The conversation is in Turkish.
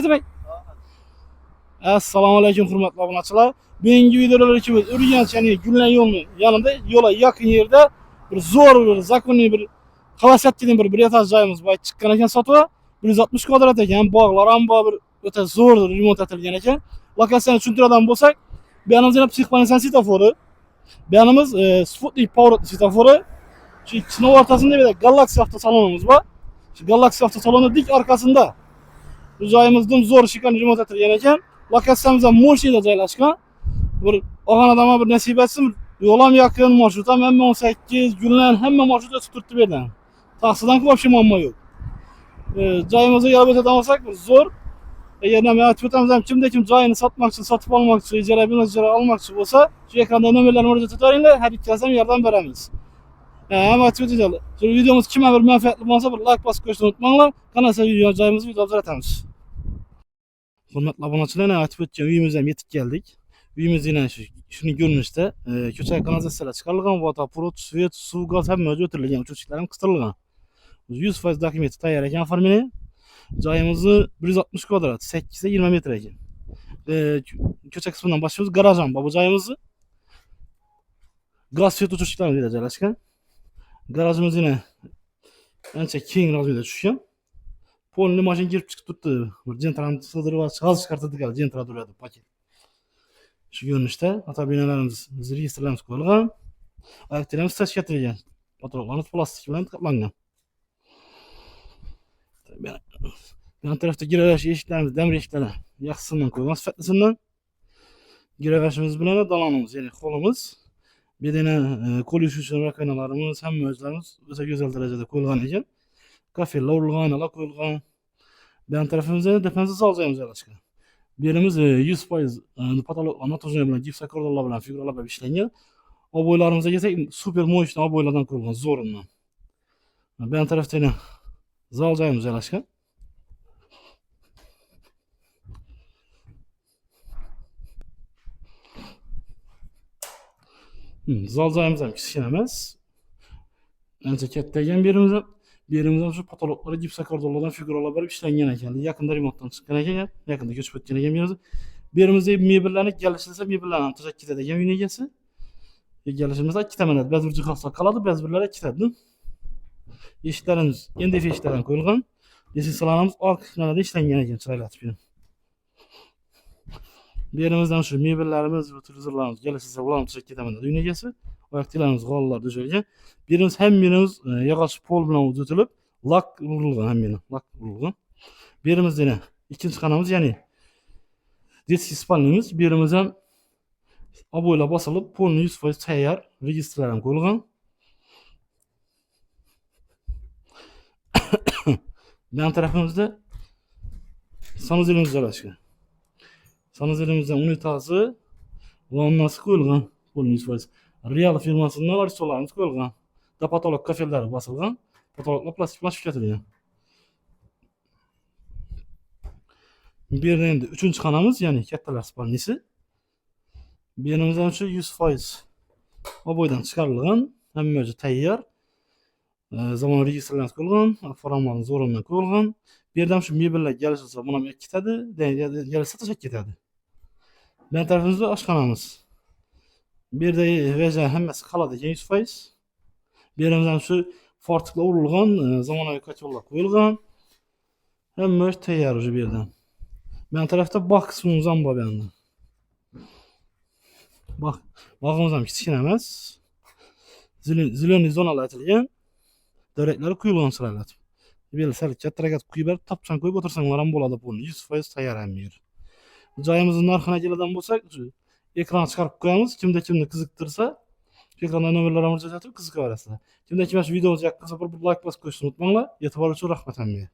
Demek. Assalomu alaykum hurmatli obunachilar. Bugungi videolar için Urganch yani Gullan yo'lini yanında yo'la yaqin yerda bir zo'r bir zakonniy bir xalasatchining bir etaj joyimiz bor. Chiqqan ekan sotuvga 160 kvadrat ekan. Bog'lar ham bor, bir o'ta zo'r remont etilgan ekan. Lokatsiyani tushuntiradigan bo'lsak, bu yanimiz yana psixplanesan svetoforu. Bu yanimiz Sputnik Power svetoforu. Şu ikisinin ortasında bir de Galaxy avtosalonumuz var. Şu Galaxy avtosalonun dik arkasında bu joyimizdan zo'r shikan remont etilgan ekan. Lokatsiyamizda Moshida joylashgan. Bir olgan odamga bir nasib etsin, yo'l ham yaqin, marshrut ham hamma 18, Gullan hamma marshrut o'tib turibdi bu yerdan. Taksidan ko'p şey muammo yo'q. Joyimizga yarab o'tadigan bo'lsak, zo'r. Eğer men aytib o'tamiz ham kim joyini sotmoqchi, sotib olmoqchi, ijara olmoqchi bo'lsa, shu ekranda nomerlarni murojaat etaveringlar, har ikkalasi ham yordam beramiz. Hem aytib o'taylik. Shu videomiz kimga bir manfaatli bo'lsa, bir like bosib qo'yishni unutmanglar. Qanday joyimizni video uzatamiz. Hurmatli obunachilar, aytib o'tgan uyimizga yetib keldik. Uyimiz yine shuni ko'rinishda ko'cha kanalizatsiyalar chiqarilgan, vodoprovod, svet, suv, gaz hamma o'tirilgan, o'chirishlar ham qistirilgan. 100% dokument tayyor ekan formini. Joyimizni 160 kvadrat, 8 ga 20 metr ekan. Ko'cha qismidan boshlaymiz, garaj ham bor bu joyimizni. Gaz svet o'chirishlar joylashgan. Garajimiz yine ancha keng razmerda tushgan. Polni mashina girib chiqib turibdi. Bir jentrani sig'dirib g'az chiqartirdik, jentra turadi paket. Shu ko'rinishda ota binolarimiz reyestrlarimiz qo'yilgan. Oyoqlarimiz tashkillantirilgan. Patroqlarimiz plastik bilan qoplangan. Bu tarafda giravaj eshiklarimiz, damir eshiklari yaxshisidan qo'yilgan, sifatlisidan. Giravajimiz bilan dalonimiz, ya'ni qo'limiz. Bedena qo'l yuvish uchun rakonalarimiz, hamma o'zlarimiz o'ta go'zal darajada qo'yilgan ekan. Kafellar urilgan, oynalar qo'yilgan. Bu tarafimizda defensiv zal joyimiz joylashgan. Bu yerimiz 100% patologlar, noto'zma bilan, gipsokordonlar bilan, figuralar bilan ishlangan. Oboylarimizga kelsak, super mo'yishli oboylardan qurilgan, zo'rindan. Bu tarafda yana zal joyimiz joylashgan. Zal joyimiz ham kichkina emas. Ancha katta ekan bu yerimiz ham. Bu yerimizdan shu patologlar, gipsokordonlardan figuralar berib ishlangan ekan. Yaqinda remontdan chiqqan ekan, yaqinda ko'chib o'tgan ekan bu yerimiz. Bu yerimizda mebellarni kelishilsa, mebellarni ham tuzab ketadi ekan uy egasi. Kelishimizda ikkita mana ba'zi bir jihozlar qoladi, ba'zi birlari ikkitadi. Eshiklarimiz NDF eshiklardan qo'yilgan. Desinsalarimiz oq kinalarda ishlangan ekan, chiroylatib bering. Bu yerimizdan shu mebellarimiz va televizorlarimiz kelishilsa, ularni tuzab ketaman dedi uy egasi. Oyoqlarimiz g'ollar joyga. Bu yerimiz ham yerimiz yog'och pol bilan o'tilib, lak urilgan, hammani lak urilgan. Bu yerimizda yana ikkinchi xonamiz, ya'ni детский spalnimiz. Bu yerimiz ham oboylar bosilib, polni 100% tayyor, registrlar ham qo'yilgan. Bu tarafimizda sanuzelimiz joylashgan. Sanuzelimizda unitazi, vannasi qo'yilgan, polni 100%. Real firmasining aristolarimiz qo'yilgan. Patolog kafelari bosilgan, patologlar plastik bilan ishlatilgan. Bu yerda endi 3-xonamiz, ya'ni kattalar spalnisi. Bu yerimiz ham shu 100% oboydan chiqarilgan, hamma joyi tayyor. Zamonaviy registrlarimiz qo'yilgan, formalari zo'rindan qo'yilgan. Bu yerda ham shu mebellar kelishilsa, buni ham ketadi, kelishsa tashab ketadi. Bu tarafimizda oshxonamiz. Bu yerda veja hammasi qoladi ekan 100%. Bu yerimiz ham shu fortiklar urilgan, zamonaviy kotellar qo'yilgan. Hamma tayyor bu yerdan. Bu tarafda bog' qismimiz ham bor bu yerda. Bog'imiz ham kichkina emas. Ziloniy zonalar aytilgan. Daraxtlar quyilgan chiroylatib. Bu yerda sal kattaroq quyib berib, topchan qo'yib o'tirsanglar ham bo'ladi bu. 100% tayyor ham yer. Joyimizning narxini keladigan bo'lsak, ekran chiqarib qo'yamiz. Kimni qiziqtirsa, ekranda nomerlarga murojaat etib qiziqaverasizlar. Kimda kim shu videomizni yoqqansa bir like bosib qo'yishni unutmanglar. E'tibor uchun rahmat hammaga.